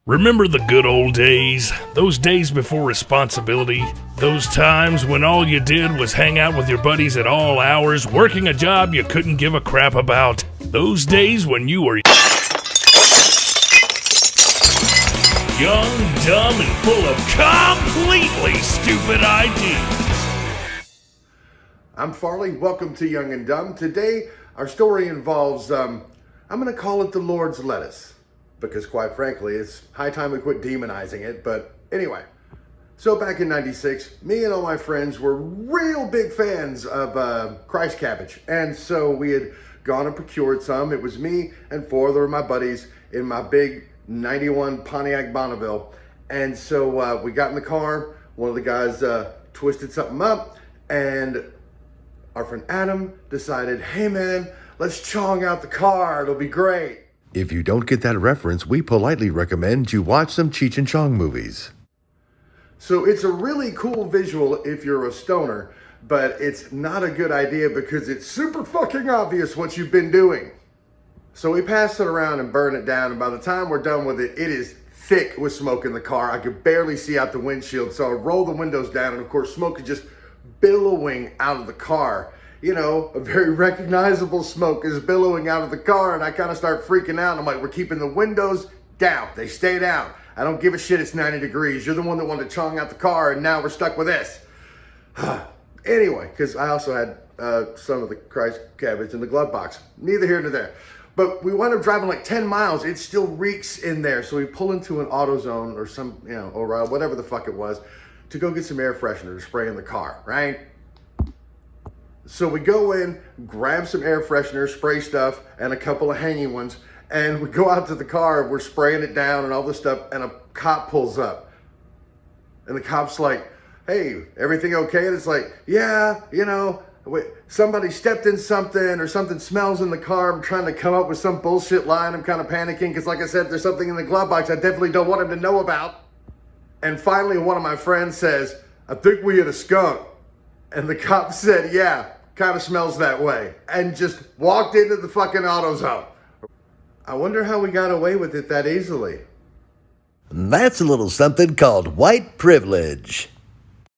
Remember the good old days? Those days before responsibility? Those times when all you did was hang out with your buddies at all hours, working a job you couldn't give a crap about? Those days when you were young, dumb, and full of completely stupid ideas. I'm Farley. Welcome to Young and Dumb. Today, our story involves, I'm going to call it the Lord's lettuce. Because quite frankly, it's high time we quit demonizing it. But anyway, so back in '96, me and all my friends were real big fans of Christ cabbage. And so we had gone and procured some. It was me and four of my buddies in my big 91 Pontiac Bonneville. And so we got in the car. One of the guys twisted something up. And our friend Adam decided, hey man, let's chong out the car. It'll be great. If you don't get that reference, we politely recommend you watch some Cheech and Chong movies. So it's a really cool visual if you're a stoner, but it's not a good idea because it's super fucking obvious what you've been doing. So we pass it around and burn it down, and by the time we're done with it, it is thick with smoke in the car. I could barely see out the windshield, so I roll the windows down, and of course smoke is just billowing out of the car. You know, a very recognizable smoke is billowing out of the car, and I kind of start freaking out. I'm like, we're keeping the windows down. They stay down. I don't give a shit it's 90 degrees. You're the one that wanted to chong out the car, and now we're stuck with this. Anyway, because I also had some of the Christ cabbage in the glove box. Neither here nor there. But we wound up driving like 10 miles. It still reeks in there. So we pull into an AutoZone or some, or whatever the fuck it was, to go get some air freshener to spray in the car, right? So we go in, grab some air freshener, spray stuff, and a couple of hanging ones, and we go out to the car, we're spraying it down and all this stuff, and a cop pulls up. And the cop's like, hey, everything okay? And it's like, yeah, somebody stepped in something or something smells in the car. I'm trying to come up with some bullshit line. I'm kind of panicking because like I said, there's something in the glove box I definitely don't want him to know about. And finally, one of my friends says, I think we hit a skunk. And the cop said, yeah, kind of smells that way. And just walked into the fucking AutoZone. I wonder how we got away with it that easily. That's a little something called white privilege.